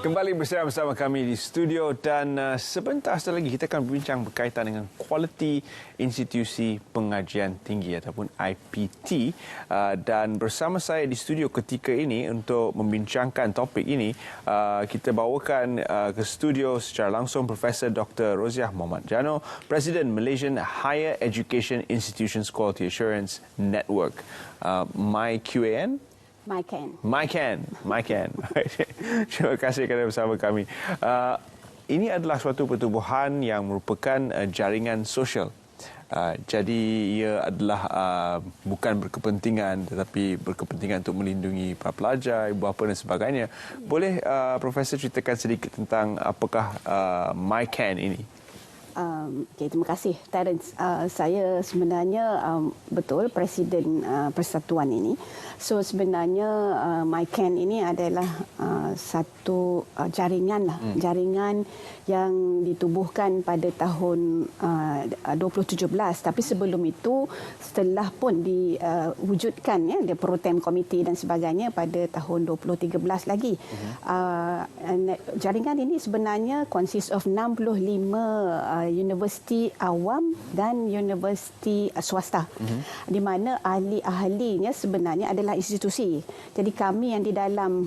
Kembali bersama kami di studio dan sebentar lagi kita akan berbincang berkaitan dengan kualiti institusi pengajian tinggi ataupun IPT, dan bersama saya di studio ketika ini untuk membincangkan topik ini kita bawakan ke studio secara langsung Profesor Dr. Roziah Mohamed Jano, Presiden Malaysian Higher Education Institutions Quality Assurance Network, MyQAN. MyCan. Terima kasih kerana bersama kami. Ini adalah suatu pertubuhan yang merupakan jaringan sosial. Jadi ia adalah bukan berkepentingan tetapi berkepentingan untuk melindungi para pelajar, ibu bapa dan sebagainya. Boleh Profesor ceritakan sedikit tentang apakah MyCan ini? Okay, terima kasih Terence. Saya sebenarnya betul Presiden persatuan ini. So sebenarnya MyCan ini adalah satu jaringan yang ditubuhkan pada tahun 2017. Tapi sebelum itu setelah pun diwujudkan dia pro-tem komiti dan sebagainya pada tahun 2013 lagi. Jaringan ini sebenarnya consist of 65 universiti awam dan universiti swasta, di mana ahli-ahlinya sebenarnya adalah institusi. Jadi kami yang di dalam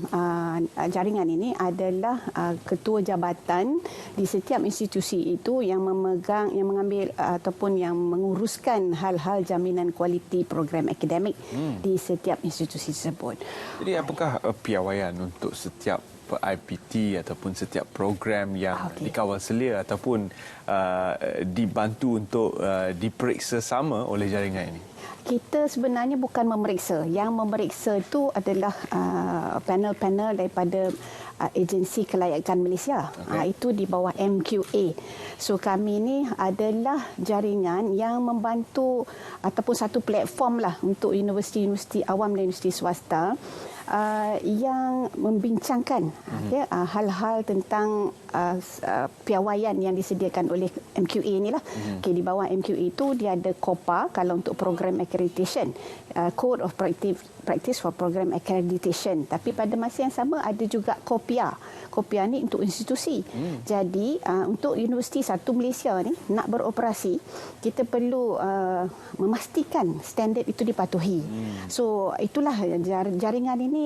jaringan ini adalah ketua jabatan di setiap institusi itu yang mengambil ataupun yang menguruskan hal-hal jaminan kualiti program akademik di setiap institusi tersebut. Jadi apakah piawaian untuk setiap IPT ataupun setiap program yang dikawal selia ataupun dibantu untuk diperiksa sama oleh jaringan ini? Kita sebenarnya bukan memeriksa. Yang memeriksa itu adalah panel-panel daripada Agensi Kelayakan Malaysia. Itu di bawah MQA. So kami ini adalah jaringan yang membantu ataupun satu platform lah untuk universiti-universiti awam dan universiti swasta yang membincangkan hal-hal tentang piawaian yang disediakan oleh MQA inilah. Di bawah MQA itu dia ada COPA kalau untuk program accreditation, Code of Practice for Program Accreditation. Tapi pada masa yang sama ada juga COPIA. COPIA ni untuk institusi. Jadi untuk Universiti Satu Malaysia ni nak beroperasi, kita perlu memastikan standard itu dipatuhi. So itulah jaringan ini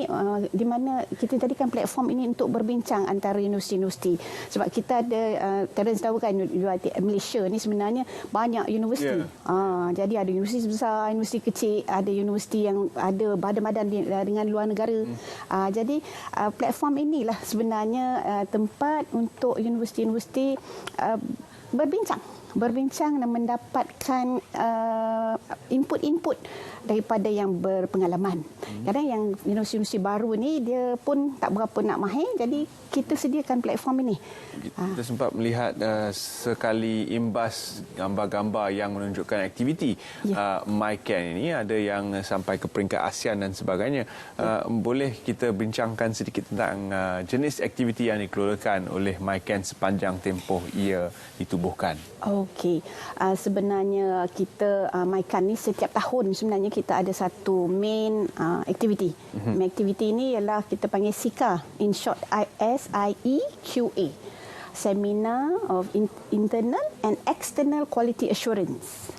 di mana kita jadikan platform ini untuk berbincang antara universiti-universiti. Sebab kita ada Terence tahu kan, Malaysia ni sebenarnya banyak universiti. Jadi ada universiti besar, universiti kecil, ada universiti yang ada badan-badan dengan luar negara. Jadi platform inilah sebenarnya tempat untuk universiti-universiti berbincang dan mendapatkan input-input daripada yang berpengalaman. Kadang yang universiti baru ni dia pun tak berapa nak mahir, jadi kita sediakan platform ini. Kita sempat melihat sekali imbas gambar-gambar yang menunjukkan aktiviti MyCan ini, ada yang sampai ke peringkat ASEAN dan sebagainya. Boleh kita bincangkan sedikit tentang jenis aktiviti yang dikeluarkan oleh MyCan sepanjang tempoh ia ditubuhkan? Okey, sebenarnya kita MyCan ni setiap tahun sebenarnya kita ada satu main aktiviti. Main aktiviti ini ialah kita panggil SIQA, in short SIEQA, Seminar of Internal and External Quality Assurance.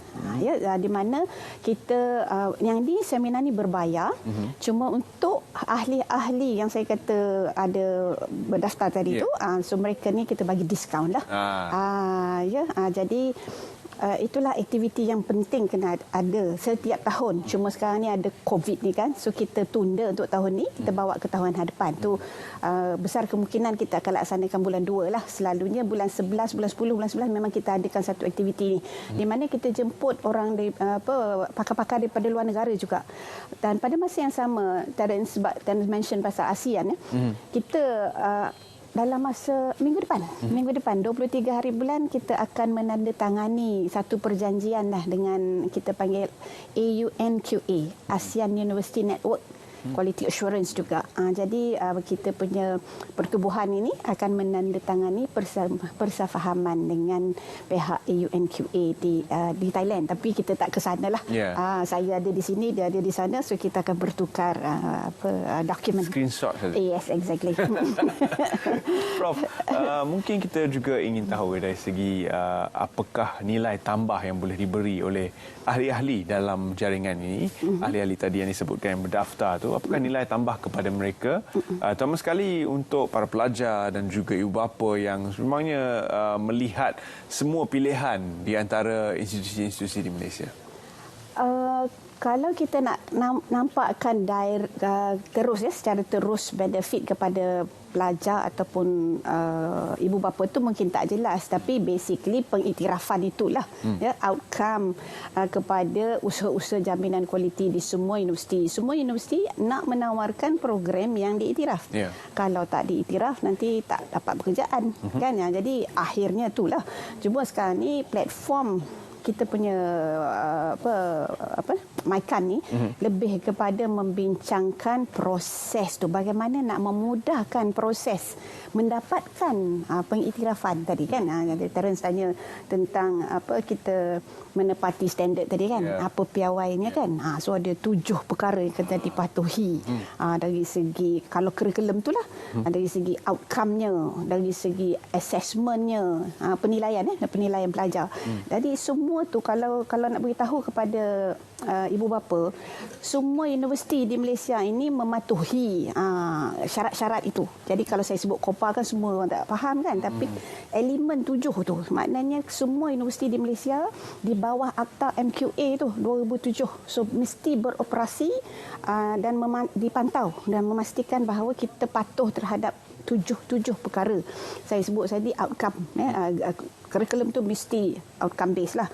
Di mana kita yang di seminar ni berbayar, cuma untuk ahli-ahli yang saya kata ada berdaftar tadi tu, so mereka ni kita bagi diskaun lah. Jadi itulah aktiviti yang penting kena ada setiap tahun. Cuma sekarang ni ada COVID ni kan, so kita tunda untuk tahun ni, kita bawa ke tahun hadapan. Tu besar kemungkinan kita akan laksanakan bulan 2 lah. Selalunya bulan 11, bulan 10, bulan 11 memang kita adakan satu aktiviti ni, di mana kita jemput orang dari pakar-pakar daripada luar negara juga. Dan pada masa yang sama, Terence mention pasal ASEAN, kita dalam masa minggu depan 23 hari bulan kita akan menandatangani satu perjanjian lah dengan kita panggil AUNQA, ASEAN University Network. quality assurance juga. Jadi kita punya pertubuhan ini akan menandatangani persefahaman dengan pihak AUNQA di Thailand. Tapi kita tak ke sana lah. Saya ada di sini, dia ada di sana, so kita akan bertukar dokumen. Screenshot saja. Yes, exactly. Prof, mungkin kita juga ingin tahu dari segi apakah nilai tambah yang boleh diberi oleh ahli-ahli dalam jaringan ini, ahli-ahli tadi yang disebutkan yang berdaftar tu, apakah nilai tambah kepada mereka, terutama sekali untuk para pelajar dan juga ibu bapa yang sebenarnya melihat semua pilihan di antara institusi-institusi di Malaysia? Kalau kita nak nampakkan terus secara terus benefit kepada pelajar ataupun ibu bapa tu mungkin tak jelas, tapi basically pengiktirafan itulah outcome kepada usaha-usaha jaminan kualiti di semua universiti. Semua universiti nak menawarkan program yang diiktiraf. Kalau tak diiktiraf nanti tak dapat pekerjaan kan ya. Jadi akhirnya itulah. Cuma sekarang ni platform kita punya MyCan ni lebih kepada membincangkan proses tu, bagaimana nak memudahkan proses mendapatkan pengiktirafan tadi kan. Jadi Terence tanya tentang kita menepati standard tadi kan, apa piawainya kan. So ada 7 perkara yang kena dipatuhi dari segi kalau kurikulum tu lah, dari segi outcome-nya, dari segi assessment-nya, penilaian pelajar. Jadi semua tu kalau nak beritahu kepada ibu bapa, semua universiti di Malaysia ini mematuhi syarat-syarat itu. Jadi kalau saya sebut COPA kan semua orang tak faham kan, tapi elemen 7 tu maknanya semua universiti di Malaysia di bawah Akta MQA tu 2007. So mesti beroperasi dan dipantau dan memastikan bahawa kita patuh terhadap 7 perkara. Saya sebut tadi outcome. Kurikulum tu mesti outcome based lah.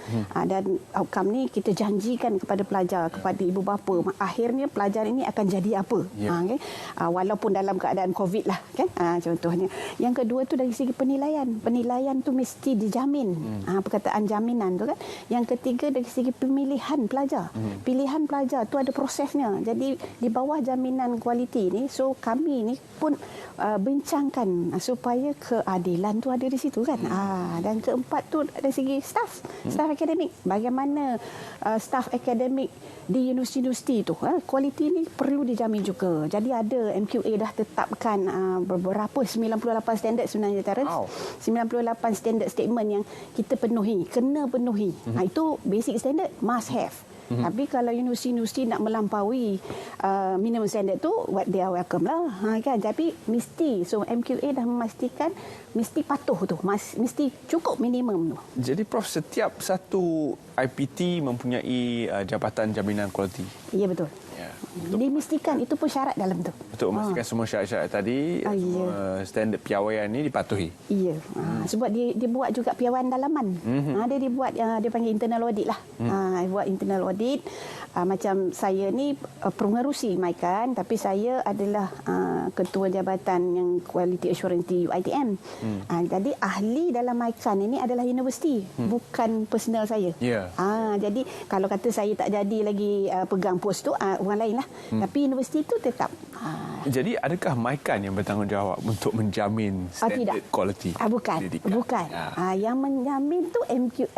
Dan outcome ni kita janjikan kepada pelajar, kepada ibu bapa. Akhirnya pelajar ini akan jadi apa. Okay? Walaupun dalam keadaan COVID lah kan. Contohnya. Yang kedua tu dari segi penilaian. Penilaian tu mesti dijamin. Perkataan jaminan tu kan. Yang ketiga dari segi pemilihan pelajar. Pilihan pelajar tu ada prosesnya. Jadi di bawah jaminan kualiti ni, so kami ni pun bincangkan supaya keadilan tu ada di situ kan. Dan keempat tu dari segi staff akademik. Bagaimana staff akademik di universiti-universiti tu, kualiti ni perlu dijamin juga. Jadi ada MQA dah tetapkan beberapa 98 standard sebenarnya Terence. 98 standard statement yang kita kena penuhi. Itu basic standard, must have. Tapi kalau universiti-universiti nak melampaui minimum standard tu, they are welcome lah kan. Tapi mesti, so MQA dah memastikan mesti patuh tu, mesti cukup minimum tu. Jadi Prof, setiap satu IPT mempunyai jabatan jaminan kualiti. Ya, betul. Dimestikan, itu pun syarat dalam tu. Untuk memastikan semua syarat-syarat tadi, standard piawaian ni dipatuhi. Ya. Sebab dia buat juga piawaian dalaman. Dia dibuat, dia panggil internal audit lah. Buat internal audit. Macam saya ni pengerusi MyCan, tapi saya adalah ketua jabatan yang quality assurance di UiTM. Jadi ahli dalam MyCan ini adalah universiti, bukan personal saya. Jadi kalau kata saya tak jadi lagi pegang pos tu, orang lain lah. Tapi universiti tu tetap. Jadi adakah MyCan yang bertanggungjawab untuk menjamin standard quality? Bukan. Yang menjamin tu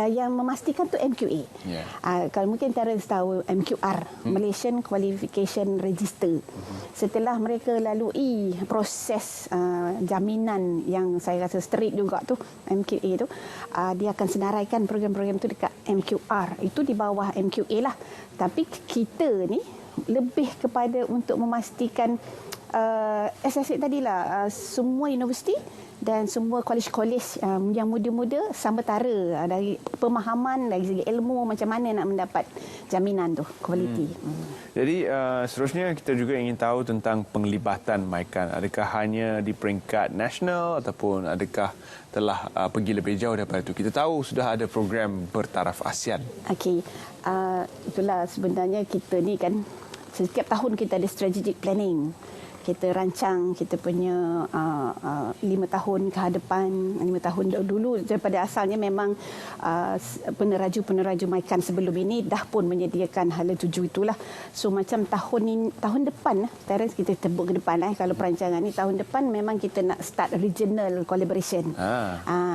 yang memastikan tu MQA. Kalau mungkin Terence tahu MQR, Malaysian Qualification Register. Setelah mereka lalui proses jaminan yang saya rasa strict juga tu, MQA tu, dia akan senaraikan program-program tu dekat MQR. Itu di bawah MQA lah. Tapi kita ni lebih kepada untuk memastikan SSC tadilah semua universiti dan semua kolej-kolej yang muda-muda sambatara dari pemahaman dari segi ilmu macam mana nak mendapat jaminan tu kualiti. Jadi seterusnya kita juga ingin tahu tentang penglibatan MyCan. Adakah hanya di peringkat nasional ataupun adakah telah pergi lebih jauh daripada itu? Kita tahu sudah ada program bertaraf ASEAN. Okey. Itulah sebenarnya kita ni kan setiap tahun kita ada strategic planning. Kita rancang kita punya 5 tahun ke hadapan, 5 tahun dulu daripada asalnya memang peneraju-peneraju MyKan sebelum ini dah pun menyediakan hala tuju itulah. So macam tahun depan, Terence, kita tebuk ke depan kalau perancangan ni tahun depan memang kita nak start regional collaboration.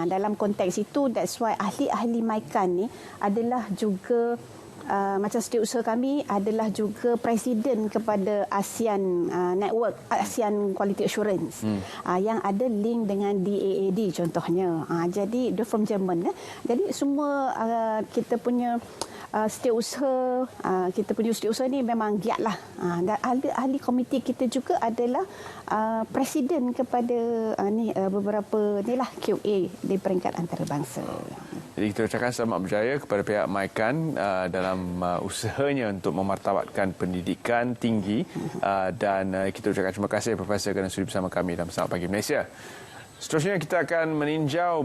Dalam konteks itu, that's why ahli-ahli MyKan ni adalah juga macam setiausaha kami adalah juga presiden kepada ASEAN Network, ASEAN Quality Assurance, yang ada link dengan DAAD contohnya. Jadi dia from German. Jadi semua kita punya setiausaha, ni memang giatlah. Dan ahli komiti kita juga adalah presiden kepada beberapa QA di peringkat antarabangsa. Jadi kita ucapkan selamat berjaya kepada pihak MyKan dalam usahanya untuk memartabatkan pendidikan tinggi, dan kita ucapkan terima kasih Profesor kerana sudi bersama kami dalam Selamat Pagi Malaysia. Seterusnya kita akan meninjau